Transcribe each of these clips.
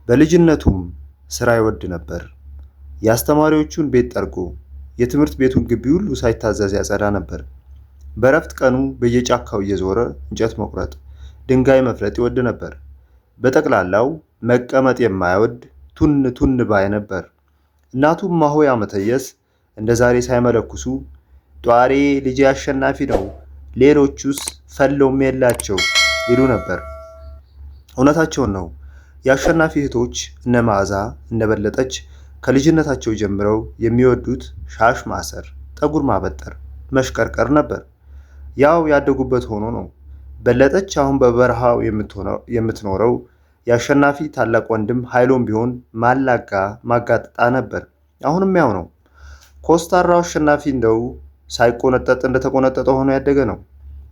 በልጅነቱም ስራ ይወድ ነበር። የአስተማሪዎቹን ቤት ጠርጎ የትምህርት ቤቱን ግቢ ሁሉ ሳይታዘዝ ያጸዳ ነበር። በእረፍት ቀኑ በየጫካው እየዞረ እንጨት መቁረጥ፣ ድንጋይ መፍለጥ ይወድ ነበር። በጠቅላላው መቀመጥ የማይወድ ቱን ቱን ባይ ነበር። እናቱም ማሆያ መተየስ እንደ ዛሬ ሳይመለኩሱ ጧሬ ልጄ አሸናፊ ነው፣ ሌሎቹስ ፈሎም የላቸው ይሉ ነበር። እውነታቸውን ነው። የአሸናፊ እህቶች እነ መዓዛ እነ በለጠች ከልጅነታቸው ጀምረው የሚወዱት ሻሽ ማሰር፣ ጠጉር ማበጠር፣ መሽቀርቀር ነበር። ያው ያደጉበት ሆኖ ነው። በለጠች አሁን በበረሃው የምትኖረው የአሸናፊ ታላቅ ወንድም ኃይሎም ቢሆን ማላጋ ማጋጠጣ ነበር። አሁንም ያው ነው። ኮስታራው አሸናፊ እንደው ሳይቆነጠጥ እንደተቆነጠጠ ሆኖ ያደገ ነው።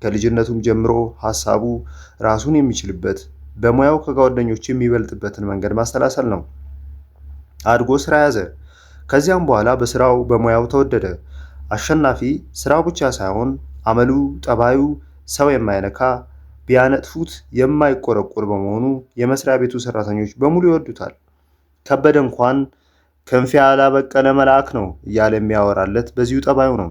ከልጅነቱም ጀምሮ ሐሳቡ ራሱን የሚችልበት በሙያው ከጓደኞቹ የሚበልጥበትን መንገድ ማሰላሰል ነው። አድጎ ስራ ያዘ። ከዚያም በኋላ በስራው በሙያው ተወደደ። አሸናፊ ስራው ብቻ ሳይሆን አመሉ፣ ጠባዩ ሰው የማይነካ ቢያነጥፉት የማይቆረቆር በመሆኑ የመስሪያ ቤቱ ሰራተኞች በሙሉ ይወዱታል። ከበደ እንኳን ክንፍ ያላበቀለ መልአክ ነው እያለ የሚያወራለት በዚሁ ጠባዩ ነው።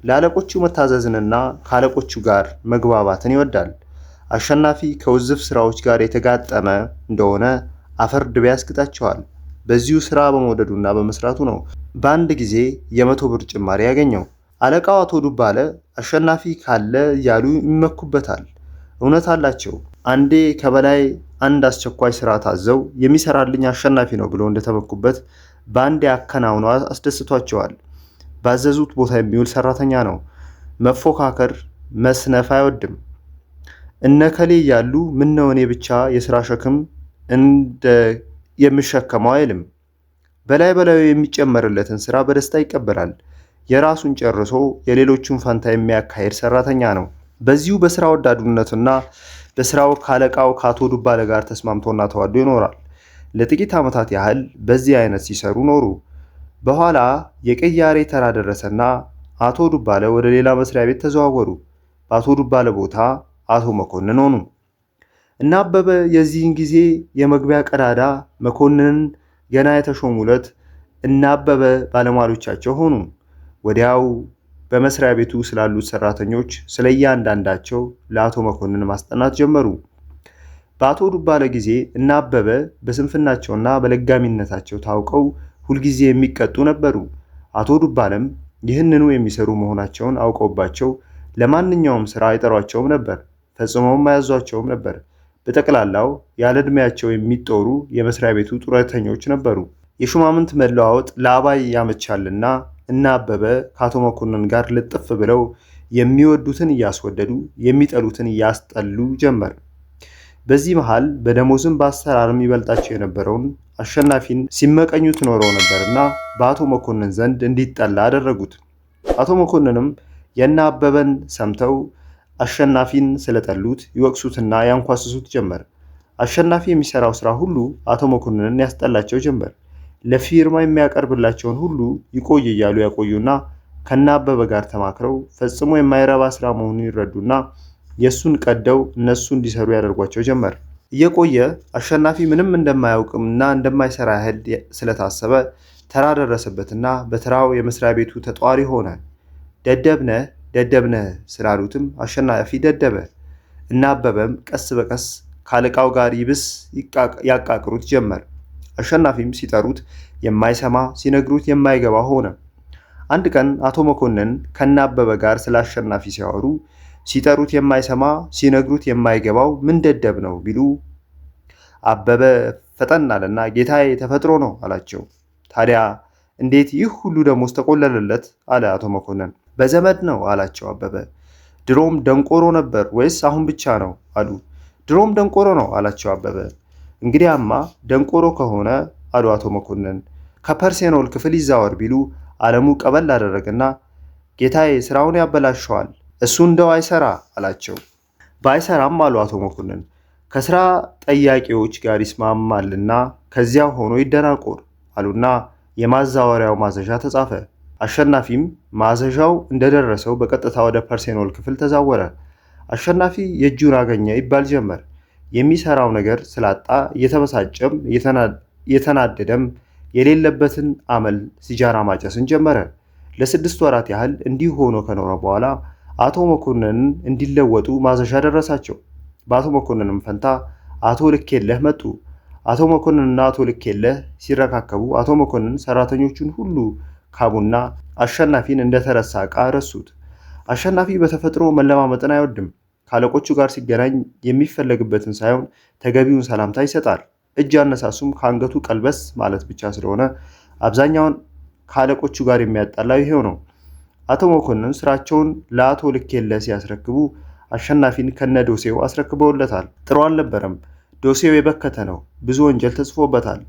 ለአለቆቹ መታዘዝንና ከአለቆቹ ጋር መግባባትን ይወዳል። አሸናፊ ከውዝፍ ስራዎች ጋር የተጋጠመ እንደሆነ አፈር ድቤ ያስግጣቸዋል። በዚሁ ስራ በመውደዱና በመስራቱ ነው በአንድ ጊዜ የ100 ብር ጭማሪ ያገኘው። አለቃው አቶ ዱባለ አሸናፊ ካለ እያሉ ይመኩበታል። እውነት አላቸው። አንዴ ከበላይ አንድ አስቸኳይ ስራ ታዘው የሚሰራልኝ አሸናፊ ነው ብሎ እንደተመኩበት በአንዴ አከናውነው አስደስቷቸዋል። ባዘዙት ቦታ የሚውል ሰራተኛ ነው። መፎካከር፣ መስነፍ አይወድም። እነከሌ እያሉ ምነው እኔ ብቻ የስራ ሸክም እንደ የምሸከመው አይልም። በላይ በላዩ የሚጨመርለትን ስራ በደስታ ይቀበላል። የራሱን ጨርሶ የሌሎቹን ፈንታ የሚያካሄድ ሰራተኛ ነው። በዚሁ በስራ ወዳዱነትና በስራው ካለቃው ከአቶ ዱባለ ጋር ተስማምቶና ተዋዶ ይኖራል። ለጥቂት ዓመታት ያህል በዚህ አይነት ሲሰሩ ኖሩ። በኋላ የቅያሬ ተራ ደረሰና አቶ ዱባለ ወደ ሌላ መስሪያ ቤት ተዘዋወሩ። በአቶ ዱባለ ቦታ አቶ መኮንን ሆኑ እና አበበ የዚህን ጊዜ የመግቢያ ቀዳዳ መኮንንን ገና የተሾሙለት እና አበበ ባለሟሎቻቸው ሆኑ። ወዲያው በመስሪያ ቤቱ ስላሉት ሰራተኞች ስለእያንዳንዳቸው ለአቶ መኮንን ማስጠናት ጀመሩ። በአቶ ዱባለ ጊዜ እና አበበ በስንፍናቸውና በለጋሚነታቸው ታውቀው ሁልጊዜ የሚቀጡ ነበሩ። አቶ ዱባለም ይህንኑ የሚሰሩ መሆናቸውን አውቀውባቸው ለማንኛውም ስራ አይጠሯቸውም ነበር፣ ፈጽመውም አያዟቸውም ነበር። በጠቅላላው ያለ ዕድሜያቸው የሚጦሩ የመስሪያ ቤቱ ጡረተኞች ነበሩ። የሹማምንት መለዋወጥ ለአባይ ያመቻልና እና አበበ ከአቶ መኮንን ጋር ልጥፍ ብለው የሚወዱትን እያስወደዱ የሚጠሉትን እያስጠሉ ጀመር። በዚህ መሃል በደሞዝም በአሰራርም ይበልጣቸው የነበረውን አሸናፊን ሲመቀኙት ኖረው ነበርና በአቶ መኮንን ዘንድ እንዲጠላ አደረጉት። አቶ መኮንንም የእነ አበበን ሰምተው አሸናፊን ስለጠሉት ይወቅሱትና ያንኳስሱት ጀመር። አሸናፊ የሚሰራው ስራ ሁሉ አቶ መኮንንን ያስጠላቸው ጀመር። ለፊርማ የሚያቀርብላቸውን ሁሉ ይቆይ እያሉ ያቆዩና ከነ አበበ ጋር ተማክረው ፈጽሞ የማይረባ ስራ መሆኑን ይረዱና የሱን ቀደው እነሱ እንዲሰሩ ያደርጓቸው ጀመር። እየቆየ አሸናፊ ምንም እንደማያውቅምና እንደማይሰራ ያህል ስለታሰበ ተራ ደረሰበትና በተራው የመስሪያ ቤቱ ተጧሪ ሆነ። ደደብነህ ስላሉትም አሸናፊ ደደበ እና አበበም ቀስ በቀስ ካለቃው ጋር ይብስ ያቃቅሩት ጀመር። አሸናፊም ሲጠሩት የማይሰማ ሲነግሩት የማይገባ ሆነ። አንድ ቀን አቶ መኮንን ከነ አበበ ጋር ስለ አሸናፊ ሲያወሩ ሲጠሩት የማይሰማ ሲነግሩት የማይገባው ምን ደደብ ነው ቢሉ አበበ ፈጠን አለና ጌታዬ ተፈጥሮ ነው አላቸው። ታዲያ እንዴት ይህ ሁሉ ደሞዝ ተቆለለለት? አለ አቶ መኮንን። በዘመድ ነው አላቸው አበበ። ድሮም ደንቆሮ ነበር ወይስ አሁን ብቻ ነው አሉ። ድሮም ደንቆሮ ነው አላቸው አበበ። እንግዲያማ ደንቆሮ ከሆነ አሉ አቶ መኮንን ከፐርሴኖል ክፍል ይዛወር ቢሉ አለሙ ቀበል አደረገና ጌታዬ ስራውን ያበላሸዋል፣ እሱ እንደው አይሰራ አላቸው። ባይሰራም አሉ አቶ መኮንን ከስራ ጠያቂዎች ጋር ይስማማልና ከዚያ ሆኖ ይደናቆር አሉና የማዛወሪያው ማዘዣ ተጻፈ። አሸናፊም ማዘዣው እንደደረሰው በቀጥታ ወደ ፐርሴኖል ክፍል ተዛወረ። አሸናፊ የእጁን አገኘ ይባል ጀመር። የሚሰራው ነገር ስላጣ እየተበሳጨም እየተናደደም የሌለበትን አመል ሲጃራ ማጨስን ጀመረ። ለ6 ወራት ያህል እንዲህ ሆኖ ከኖረ በኋላ አቶ መኮንንን እንዲለወጡ ማዘዣ ደረሳቸው። በአቶ መኮንንም ፈንታ አቶ ልኬለህ መጡ። አቶ መኮንንና አቶ ልኬለህ ሲረካከቡ አቶ መኮንን ሰራተኞቹን ሁሉ ካቡና አሸናፊን እንደተረሳ ዕቃ ረሱት። አሸናፊ በተፈጥሮ መለማመጥን አይወድም። ከአለቆቹ ጋር ሲገናኝ የሚፈለግበትን ሳይሆን ተገቢውን ሰላምታ ይሰጣል። እጅ አነሳሱም ከአንገቱ ቀልበስ ማለት ብቻ ስለሆነ አብዛኛውን ከአለቆቹ ጋር የሚያጣላው ይሄው ነው። አቶ መኮንን ስራቸውን ለአቶ ልኬለህ ሲያስረክቡ አሸናፊን ከነ ዶሴው አስረክበውለታል። ጥሩ አልነበረም። ዶሴው የበከተ ነው። ብዙ ወንጀል ተጽፎበታል።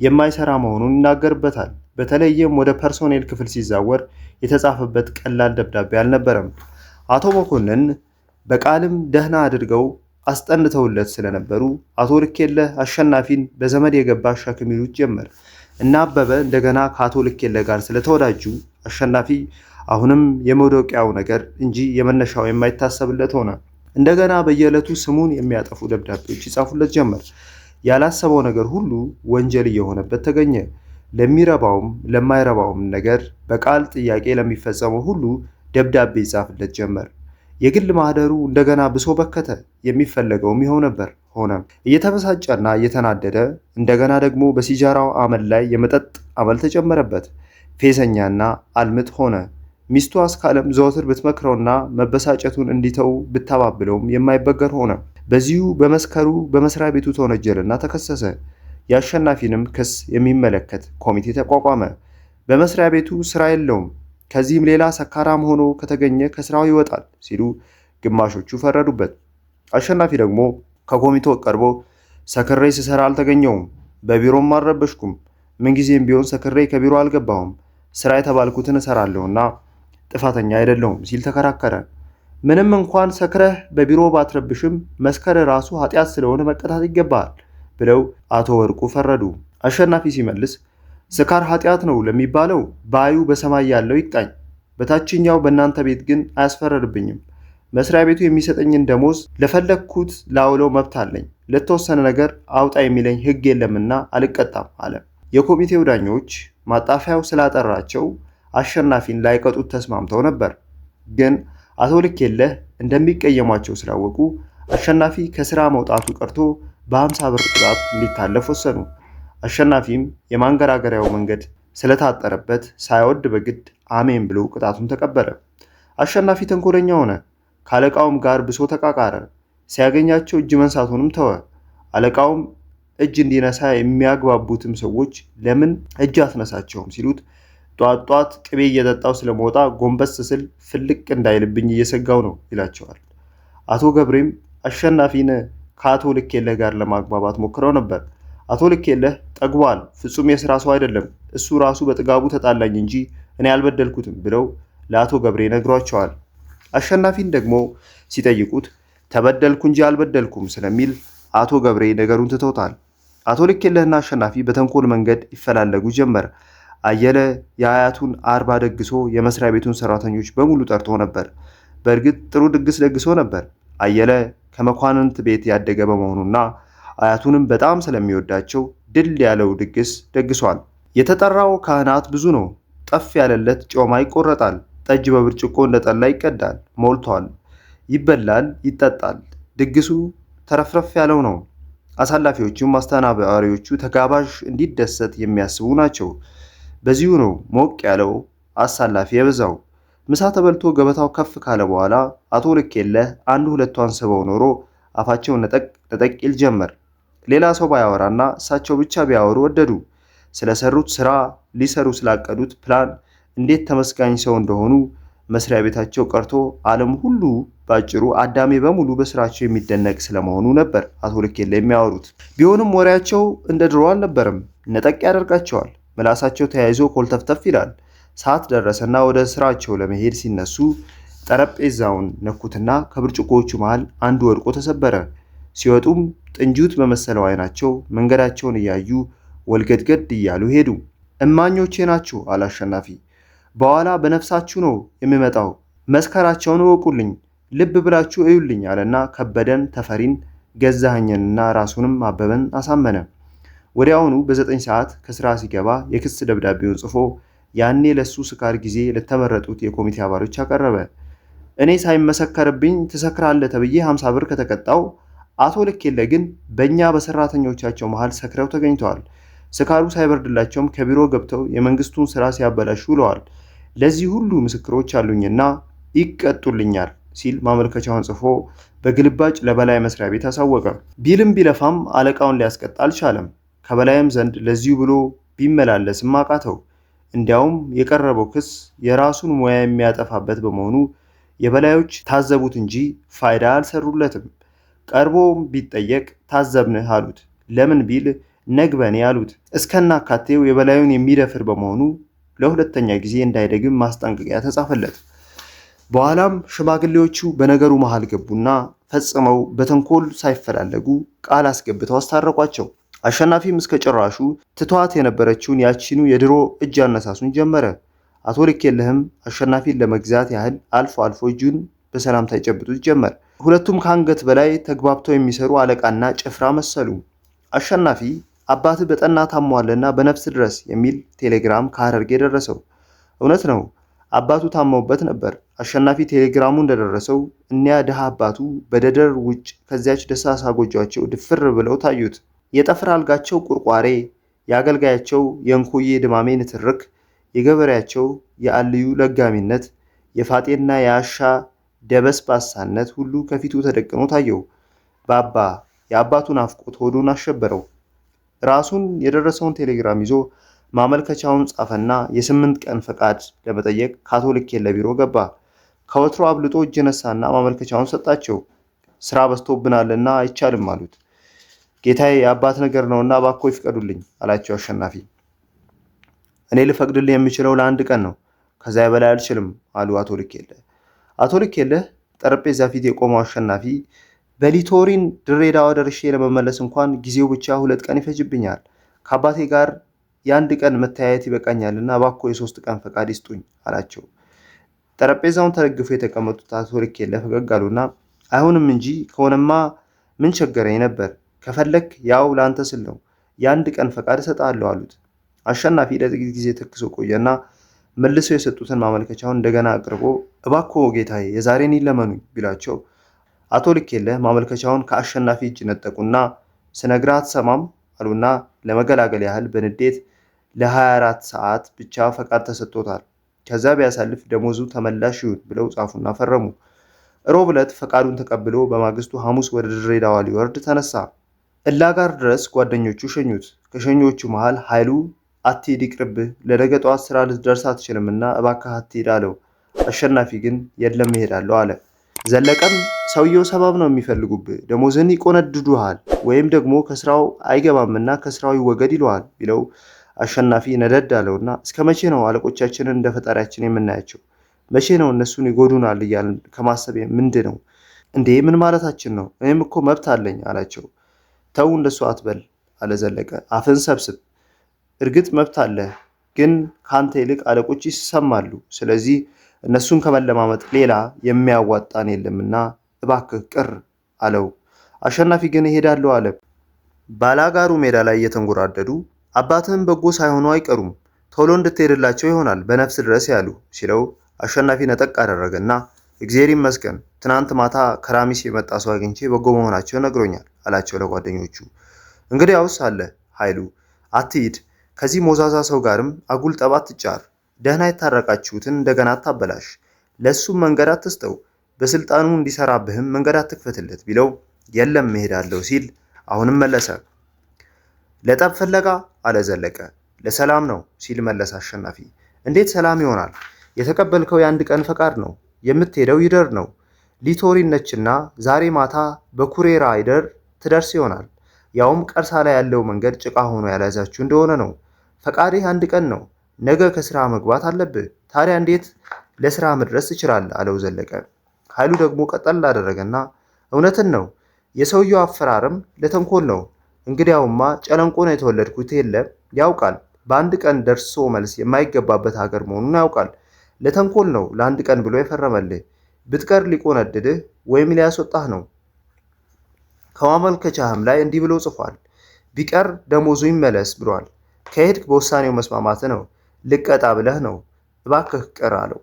የማይሰራ መሆኑን ይናገርበታል። በተለይም ወደ ፐርሶኔል ክፍል ሲዛወር የተጻፈበት ቀላል ደብዳቤ አልነበረም። አቶ መኮንን በቃልም ደህና አድርገው አስጠንተውለት ስለነበሩ አቶ ልኬለህ አሸናፊን በዘመድ የገባ ሸክም ይሉት ጀመር እና አበበ እንደገና ከአቶ ልኬለህ ጋር ስለተወዳጁ አሸናፊ አሁንም የመውደቂያው ነገር እንጂ የመነሻው የማይታሰብለት ሆነ። እንደገና በየዕለቱ ስሙን የሚያጠፉ ደብዳቤዎች ይጻፉለት ጀመር። ያላሰበው ነገር ሁሉ ወንጀል እየሆነበት ተገኘ። ለሚረባውም ለማይረባውም ነገር በቃል ጥያቄ ለሚፈጸመው ሁሉ ደብዳቤ ይጻፍለት ጀመር። የግል ማህደሩ እንደገና ብሶ በከተ። የሚፈለገውም ይኸው ነበር። ሆነ እየተበሳጨና እየተናደደ እንደገና ደግሞ በሲጃራው አመል ላይ የመጠጥ አመል ተጨመረበት። ፌዘኛና አልምጥ ሆነ። ሚስቱ አስካለም ዘወትር ብትመክረውና መበሳጨቱን እንዲተው ብታባብለውም የማይበገር ሆነ። በዚሁ በመስከሩ በመስሪያ ቤቱ ተወነጀለና ተከሰሰ። የአሸናፊንም ክስ የሚመለከት ኮሚቴ ተቋቋመ። በመስሪያ ቤቱ ስራ የለውም፣ ከዚህም ሌላ ሰካራም ሆኖ ከተገኘ ከስራው ይወጣል ሲሉ ግማሾቹ ፈረዱበት። አሸናፊ ደግሞ ከኮሚቴው ቀርቦ ሰክሬ ስሰራ አልተገኘውም፣ በቢሮም አልረበሽኩም፣ ምንጊዜም ቢሆን ሰክሬ ከቢሮ አልገባሁም፣ ስራ የተባልኩትን እሰራለሁና ጥፋተኛ አይደለሁም ሲል ተከራከረ። ምንም እንኳን ሰክረህ በቢሮ ባትረብሽም መስከረ ራሱ ኃጢአት ስለሆነ መቀጣት ይገባል ብለው አቶ ወርቁ ፈረዱ። አሸናፊ ሲመልስ ስካር ኃጢአት ነው ለሚባለው ባዩ በሰማይ ያለው ይቅጣኝ፣ በታችኛው በእናንተ ቤት ግን አያስፈረድብኝም። መስሪያ ቤቱ የሚሰጠኝን ደሞዝ ለፈለግኩት ላውለው መብት አለኝ። ለተወሰነ ነገር አውጣ የሚለኝ ሕግ የለምና አልቀጣም አለ። የኮሚቴው ዳኞች ማጣፊያው ስላጠራቸው አሸናፊን ላይቀጡት ተስማምተው ነበር። ግን አቶ ልኬለህ እንደሚቀየሟቸው ስላወቁ አሸናፊ ከስራ መውጣቱ ቀርቶ በ50 ብር ቅጣት እንዲታለፍ ወሰኑ። አሸናፊም የማንገራገሪያው መንገድ ስለታጠረበት ሳይወድ በግድ አሜን ብሎ ቅጣቱን ተቀበለ። አሸናፊ ተንኮለኛ ሆነ። ከአለቃውም ጋር ብሶ ተቃቃረ። ሲያገኛቸው እጅ መንሳቱንም ተወ። አለቃውም እጅ እንዲነሳ የሚያግባቡትም ሰዎች ለምን እጅ አትነሳቸውም ሲሉት ጧት ቅቤ እየጠጣው ስለመውጣ ጎንበስ ስል ፍልቅ እንዳይልብኝ እየሰጋው ነው ይላቸዋል። አቶ ገብሬም አሸናፊን ከአቶ ልኬለህ ጋር ለማግባባት ሞክረው ነበር። አቶ ልኬለህ ጠግቧል፣ ፍጹም የሥራ ሰው አይደለም፣ እሱ ራሱ በጥጋቡ ተጣላኝ እንጂ እኔ አልበደልኩትም ብለው ለአቶ ገብሬ ነግሯቸዋል። አሸናፊን ደግሞ ሲጠይቁት ተበደልኩ እንጂ አልበደልኩም ስለሚል አቶ ገብሬ ነገሩን ትተውታል። አቶ ልኬለህና አሸናፊ በተንኮል መንገድ ይፈላለጉ ጀመር። አየለ የአያቱን 40 ደግሶ የመስሪያ ቤቱን ሰራተኞች በሙሉ ጠርቶ ነበር። በእርግጥ ጥሩ ድግስ ደግሶ ነበር። አየለ ከመኳንንት ቤት ያደገ በመሆኑና አያቱንም በጣም ስለሚወዳቸው ድል ያለው ድግስ ደግሷል። የተጠራው ካህናት ብዙ ነው። ጠፍ ያለለት ጮማ ይቆረጣል። ጠጅ በብርጭቆ እንደጠላ ይቀዳል። ሞልቷል። ይበላል፣ ይጠጣል። ድግሱ ተረፍረፍ ያለው ነው። አሳላፊዎቹም አስተናባሪዎቹ ተጋባዥ እንዲደሰት የሚያስቡ ናቸው። በዚሁ ነው ሞቅ ያለው አሳላፊ የበዛው። ምሳ ተበልቶ ገበታው ከፍ ካለ በኋላ አቶ ልኬለህ አንድ ሁለቷን ስበው ኖሮ አፋቸው ነጠቅ ይል ጀመር። ሌላ ሰው ባያወራና እሳቸው ብቻ ቢያወሩ ወደዱ። ስለሰሩት ስራ፣ ሊሰሩ ስላቀዱት ፕላን፣ እንዴት ተመስጋኝ ሰው እንደሆኑ መስሪያ ቤታቸው ቀርቶ ዓለም ሁሉ ባጭሩ አዳሜ በሙሉ በስራቸው የሚደነቅ ስለመሆኑ ነበር አቶ ልኬለህ የሚያወሩት። ቢሆንም ወሬያቸው እንደ ድሮ አልነበረም። ነጠቅ ያደርጋቸዋል። ምላሳቸው ተያይዞ ኮልተፍተፍ ይላል። ሰዓት ደረሰና ወደ ስራቸው ለመሄድ ሲነሱ ጠረጴዛውን ነኩትና ከብርጭቆዎቹ መሃል አንዱ ወድቆ ተሰበረ። ሲወጡም ጥንጁት በመሰለው አይናቸው መንገዳቸውን እያዩ ወልገድገድ እያሉ ሄዱ። እማኞቼ ናችሁ አለ አሸናፊ። በኋላ በነፍሳችሁ ነው የሚመጣው። መስከራቸውን እወቁልኝ፣ ልብ ብላችሁ እዩልኝ አለና ከበደን ተፈሪን ገዛኸኝንና ራሱንም አበበን አሳመነ። ወዲያውኑ በ9 ሰዓት ከስራ ሲገባ የክስ ደብዳቤውን ጽፎ ያኔ ለሱ ስካር ጊዜ ለተመረጡት የኮሚቴ አባሎች አቀረበ። እኔ ሳይመሰከርብኝ ትሰክራለህ ተብዬ 50 ብር ከተቀጣው አቶ ልኬለህ ግን በእኛ በሰራተኞቻቸው መሃል ሰክረው ተገኝተዋል። ስካሩ ሳይበርድላቸውም ከቢሮ ገብተው የመንግስቱን ስራ ሲያበላሹ ውለዋል። ለዚህ ሁሉ ምስክሮች አሉኝና ይቀጡልኛል ሲል ማመልከቻውን ጽፎ በግልባጭ ለበላይ መስሪያ ቤት አሳወቀ። ቢልም ቢለፋም አለቃውን ሊያስቀጣ አልቻለም። ከበላይም ዘንድ ለዚሁ ብሎ ቢመላለስም አቃተው። እንዲያውም የቀረበው ክስ የራሱን ሙያ የሚያጠፋበት በመሆኑ የበላዮች ታዘቡት እንጂ ፋይዳ አልሰሩለትም። ቀርቦም ቢጠየቅ ታዘብንህ አሉት። ለምን ቢል ነግበኔ አሉት። እስከናካቴው የበላዩን የሚደፍር በመሆኑ ለሁለተኛ ጊዜ እንዳይደግም ማስጠንቀቂያ ተጻፈለት። በኋላም ሽማግሌዎቹ በነገሩ መሃል ገቡና ፈጽመው በተንኮል ሳይፈላለጉ ቃል አስገብተው አስታረቋቸው። አሸናፊም እስከ ጭራሹ ትቷት የነበረችውን ያቺኑ የድሮ እጅ አነሳሱን ጀመረ። አቶ ልኬለህም አሸናፊን ለመግዛት ያህል አልፎ አልፎ እጁን በሰላምታ ይጨብጡት ጀመር። ሁለቱም ከአንገት በላይ ተግባብተው የሚሰሩ አለቃና ጭፍራ መሰሉ። አሸናፊ አባትህ በጠና ታሟልና በነፍስ ድረስ የሚል ቴሌግራም ከሐረርጌ ደረሰው። እውነት ነው፣ አባቱ ታመውበት ነበር። አሸናፊ ቴሌግራሙ እንደደረሰው እኒያ ድሃ አባቱ በደደር ውጭ ከዚያች ደሳሳ ጎጇቸው ድፍር ብለው ታዩት። የጠፍር አልጋቸው ቁርቋሬ፣ የአገልጋያቸው የእንኮዬ ድማሜ ንትርክ፣ የገበሬያቸው የአልዩ ለጋሚነት፣ የፋጤና የአሻ ደበስባሳነት ሁሉ ከፊቱ ተደቅኖ ታየው። ባባ የአባቱ ናፍቆት ሆዱን አሸበረው። ራሱን የደረሰውን ቴሌግራም ይዞ ማመልከቻውን ጻፈና የ8 ቀን ፈቃድ ለመጠየቅ ከአቶ ልኬለህ ቢሮ ገባ። ከወትሮ አብልጦ እጅ ነሳና ማመልከቻውን ሰጣቸው። ስራ በዝቶብናልና አይቻልም አሉት። ጌታዬ የአባት ነገር ነውና እባክዎ ይፍቀዱልኝ አላቸው አሸናፊ። እኔ ልፈቅድልህ የምችለው ለአንድ ቀን ነው፣ ከዚያ በላይ አልችልም አሉ አቶ ልኬለህ። አቶ ልኬለህ ጠረጴዛ ፊት የቆመው አሸናፊ በሊቶሪን ድሬዳዋ ደርሼ ለመመለስ እንኳን ጊዜው ብቻ 2 ቀን ይፈጅብኛል። ከአባቴ ጋር የአንድ ቀን መተያየት ይበቃኛልና እባክዎ የ3 ቀን ፈቃድ ይስጡኝ አላቸው። ጠረጴዛውን ተደግፈው የተቀመጡት አቶ ልኬለህ ፈገግ አሉና አይሆንም እንጂ ከሆነማ ምን ቸገረኝ ነበር፣ ከፈለክ ያው ላንተ ስል ነው፣ የአንድ ቀን ፈቃድ እሰጥሃለሁ አሉት። አሸናፊ ለጥቂት ጊዜ ተክሶ ቆየና መልሰው የሰጡትን ማመልከቻውን እንደገና አቅርቦ እባክዎ ጌታዬ የዛሬን ይለመኑኝ ቢላቸው አቶ ልኬለህ ማመልከቻውን ከአሸናፊ እጅ ነጠቁና ስነግርህ አትሰማም አሉና ለመገላገል ያህል በንዴት ለ24 ሰዓት ብቻ ፈቃድ ተሰጥቶታል፣ ከዛ ቢያሳልፍ ደሞዙ ተመላሽ ይሁን ብለው ጻፉና ፈረሙ። ሮብ ዕለት ፈቃዱን ተቀብሎ በማግስቱ ሐሙስ ወደ ድሬዳዋ ሊወርድ ተነሳ። እላጋር ድረስ ጓደኞቹ ሸኙት። ከሸኞቹ መሃል ኃይሉ አትሂድ ይቅርብህ፣ ለነገ ጠዋት ስራ ልትደርስ አትችልምና እባክህ አትሂድ አለው። አሸናፊ ግን የለም እሄዳለሁ አለ። ዘለቀም ሰውየው ሰበብ ነው የሚፈልጉብህ፣ ደሞዝን ይቆነድዱሃል ወይም ደግሞ ከስራው አይገባምና ከስራው ይወገድ ይለዋል ቢለው አሸናፊ ነደድ አለውና እስከ መቼ ነው አለቆቻችንን እንደ ፈጣሪያችን የምናያቸው? መቼ ነው እነሱን ይጎዱናል እያልን ከማሰብ ምንድን ነው እንዴ? ምን ማለታችን ነው? እኔም እኮ መብት አለኝ አላቸው። ተው እንደሱ አትበል አለ ዘለቀ። አፍን ሰብስብ። እርግጥ መብት አለ፣ ግን ካንተ ይልቅ አለቆች ይሰማሉ። ስለዚህ እነሱን ከመለማመጥ ሌላ የሚያዋጣን የለምና እባክህ ቅር አለው። አሸናፊ ግን እሄዳለሁ አለ። ባላጋሩ ሜዳ ላይ እየተንጎራደዱ አባትህም በጎ ሳይሆኑ አይቀሩም፣ ቶሎ እንድትሄድላቸው ይሆናል በነፍስ ድረስ ያሉ ሲለው አሸናፊ ነጠቅ አደረገና እግዚአብሔር ይመስገን ትናንት ማታ ከራሚስ የመጣ ሰው አግኝቼ በጎ መሆናቸው ነግሮኛል አላቸው ለጓደኞቹ። እንግዲያውስ አለ ኃይሉ አትሂድ፣ ከዚህ ሞዛዛ ሰው ጋርም አጉል ጠብ አትጫር፣ ደህና የታረቃችሁትን እንደገና አታበላሽ፣ ለሱም መንገድ አትስጠው፣ በስልጣኑ እንዲሰራብህም መንገድ አትክፈትለት ቢለው የለም እሄዳለሁ ሲል አሁንም መለሰ። ለጠብ ፍለጋ አለ ዘለቀ። ለሰላም ነው ሲል መለሰ አሸናፊ። እንዴት ሰላም ይሆናል? የተቀበልከው የአንድ ቀን ፈቃድ ነው፣ የምትሄደው ይደር ነው። ሊቶሪን ነችና ዛሬ ማታ በኩሬ ራይደር ትደርስ ይሆናል። ያውም ቀርሳ ላይ ያለው መንገድ ጭቃ ሆኖ ያልያዛችሁ እንደሆነ ነው። ፈቃድህ አንድ ቀን ነው፣ ነገ ከስራ መግባት አለብህ። ታዲያ እንዴት ለስራ መድረስ ትችላለህ? አለው ዘለቀ። ኃይሉ ደግሞ ቀጠል አደረገና እውነትን ነው፣ የሰውየው አፈራረም ለተንኮል ነው። እንግዲያውማ ጨለንቆ ነው የተወለድኩት የለ ያውቃል። በአንድ ቀን ደርሶ መልስ የማይገባበት ሀገር መሆኑን ያውቃል። ለተንኮል ነው ለአንድ ቀን ብሎ የፈረመልህ። ብትቀር ሊቆነድድህ ወይም ሊያስወጣህ ነው። ከማመልከቻህም ላይ እንዲህ ብሎ ጽፏል። ቢቀር ደሞዙ ይመለስ ብሏል። ከሄድክ በውሳኔው መስማማት ነው። ልቀጣ ብለህ ነው። እባክህ ቅር አለው።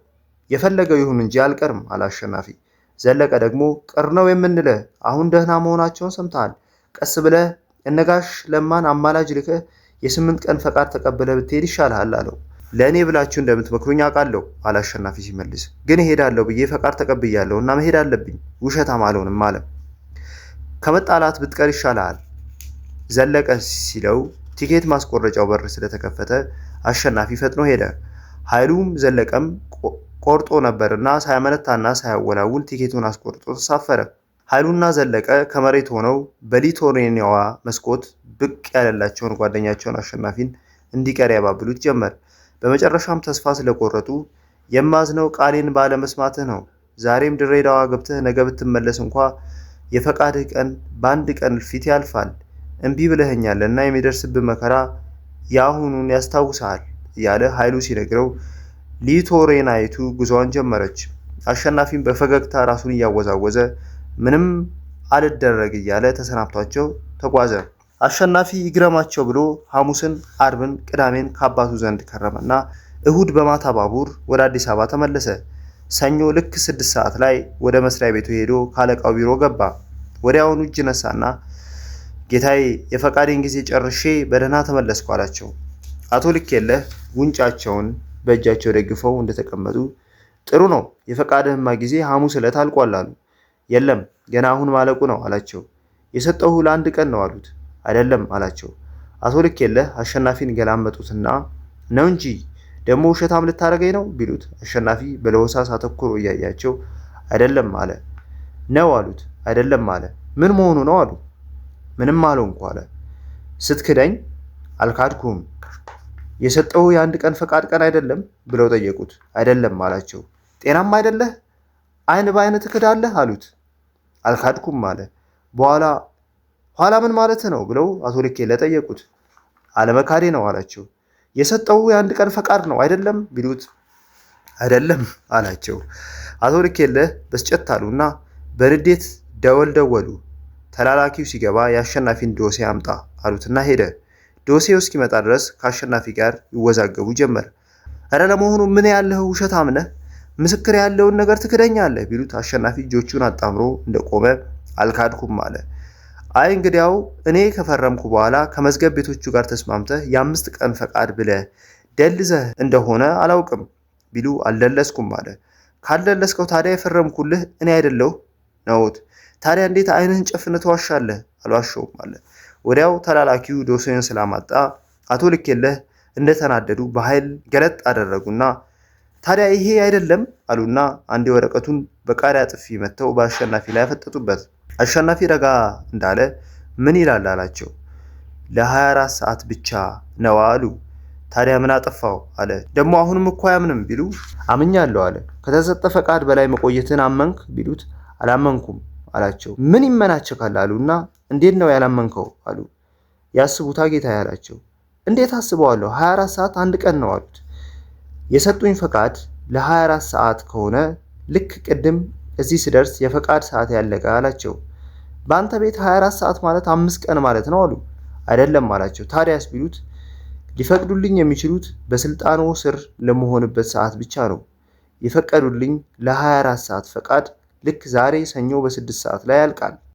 የፈለገው ይሁን እንጂ አልቀርም አለ አሸናፊ። ዘለቀ ደግሞ ቅር ነው የምንልህ አሁን ደህና መሆናቸውን ሰምተሃል። ቀስ ብለህ እነጋሽ ለማን አማላጅ ልከህ የ8 ቀን ፈቃድ ተቀብለህ ብትሄድ ይሻልሃል አለው። ለእኔ ብላችሁ እንደምትመክሩኝ አውቃለሁ አለ አሸናፊ ሲመልስ። ግን እሄዳለሁ ብዬ ፈቃድ ተቀብያለሁ እና መሄድ አለብኝ። ውሸታም አልሆንም አለ። ከመጣላት ብትቀር ይሻልሃል ዘለቀ ሲለው ቲኬት ማስቆረጫው በር ስለተከፈተ አሸናፊ ፈጥኖ ሄደ። ኃይሉም ዘለቀም ቆርጦ ነበርና ሳያመነታና ሳያወላውል ቲኬቱን አስቆርጦ ተሳፈረ። ኃይሉና ዘለቀ ከመሬት ሆነው በሊቶሬኒያዋ መስኮት ብቅ ያለላቸውን ጓደኛቸውን አሸናፊን እንዲቀር ያባብሉት ጀመር። በመጨረሻም ተስፋ ስለቆረጡ የማዝነው ቃሌን ባለመስማትህ ነው። ዛሬም ድሬዳዋ ገብተህ ነገ ብትመለስ እንኳ የፈቃድህ ቀን በአንድ ቀን ፊት ያልፋል። እምቢ ብለኸኛልና የሚደርስብህ መከራ የአሁኑን ያስታውሳል እያለ ኃይሉ ሲነግረው ሊቶሬናይቱ ጉዞዋን ጀመረች። አሸናፊም በፈገግታ ራሱን እያወዛወዘ ምንም አልደረግ እያለ ተሰናብቷቸው ተጓዘ። አሸናፊ ይግረማቸው ብሎ ሐሙስን፣ አርብን፣ ቅዳሜን ከአባቱ ዘንድ ከረመና እሁድ በማታ ባቡር ወደ አዲስ አበባ ተመለሰ። ሰኞ ልክ 6 ሰዓት ላይ ወደ መስሪያ ቤቱ ሄዶ ካለቃው ቢሮ ገባ። ወዲያውኑ እጅ ነሳና ጌታዬ የፈቃዴን ጊዜ ጨርሼ በደህና ተመለስኩ አላቸው። አቶ ልኬለህ ጉንጫቸውን በእጃቸው ደግፈው እንደተቀመጡ ጥሩ ነው የፈቃድህማ ጊዜ ሐሙስ ዕለት አልቋል አሉ። የለም ገና አሁን ማለቁ ነው አላቸው። የሰጠሁ ለ1 ቀን ነው አሉት። አይደለም አላቸው። አቶ ልኬለህ አሸናፊን ገላመጡትና ነው እንጂ ደግሞ ውሸታም ልታረገኝ ነው ቢሉት አሸናፊ በለሆሳስ አተኩሮ እያያቸው አይደለም አለ። ነው አሉት። አይደለም አለ። ምን መሆኑ ነው አሉ። ምንም አልሆንኩ አለ። ስትክደኝ አልካድኩም። የሰጠው የ1 ቀን ፈቃድ ቀን አይደለም ብለው ጠየቁት። አይደለም አላቸው። ጤናማ አይደለህ? አይን በአይን ትክዳለህ አሉት። አልካድኩም አለ። ኋላ ምን ማለት ነው ብለው አቶ ልኬለህ ጠየቁት። አለመካዴ ነው አላቸው። የሰጠው የ1 ቀን ፈቃድ ነው አይደለም ቢሉት አይደለም አላቸው። አቶ ልኬለህ በስጨት አሉና በንዴት ደወሉ። ተላላኪው ሲገባ የአሸናፊን ዶሴ አምጣ አሉትና ሄደ። ዶሴው እስኪመጣ ድረስ ከአሸናፊ ጋር ይወዛገቡ ጀመር። እረ ለመሆኑ ምን ያለህ ውሸታም ነህ? ምስክር ያለውን ነገር ትክደኛለህ ቢሉት አሸናፊ እጆቹን አጣምሮ እንደቆመ አልካድኩም አለ። አይ እንግዲያው እኔ ከፈረምኩ በኋላ ከመዝገብ ቤቶቹ ጋር ተስማምተህ የ5 ቀን ፈቃድ ብለህ ደልዘህ እንደሆነ አላውቅም ቢሉ አልደለስኩም አለ። ካልደለስከው ታዲያ የፈረምኩልህ እኔ አይደለሁ ነውት። ታዲያ እንዴት አይንህን ጨፍነህ ተዋሻለህ? አልዋሸውም አለ። ወዲያው ተላላኪው ዶሴውን ስላማጣ አቶ ልኬለህ እንደተናደዱ በኃይል ገለጥ አደረጉና ታዲያ ይሄ አይደለም አሉና አንዴ ወረቀቱን በቃሪያ ጥፊ መተው በአሸናፊ ላይ አፈጠጡበት። አሸናፊ ረጋ እንዳለ ምን ይላል አላቸው። ለ24 ሰዓት ብቻ ነው አሉ። ታዲያ ምን አጠፋው አለ። ደግሞ አሁንም እኮ አያምንም ቢሉ አምኛለሁ አለ። ከተሰጠ ፈቃድ በላይ መቆየትን አመንክ ቢሉት አላመንኩም አላቸው። ምን ይመናቸካል አሉና እንዴት ነው ያላመንከው አሉ። ያስቡታ ጌታ ያላቸው። እንዴት አስበዋለሁ 24 ሰዓት 1 ቀን ነው አሉት። የሰጡኝ ፈቃድ ለ24 ሰዓት ከሆነ ልክ ቅድም እዚህ ስደርስ የፈቃድ ሰዓት ያለቀ አላቸው። በአንተ ቤት 24 ሰዓት ማለት 5 ቀን ማለት ነው አሉ። አይደለም አላቸው። ታዲያስ ቢሉት ሊፈቅዱልኝ የሚችሉት በስልጣኑ ስር ለመሆንበት ሰዓት ብቻ ነው። የፈቀዱልኝ ለ24 ሰዓት ፈቃድ ልክ ዛሬ ሰኞ በ6 ሰዓት ላይ ያልቃል።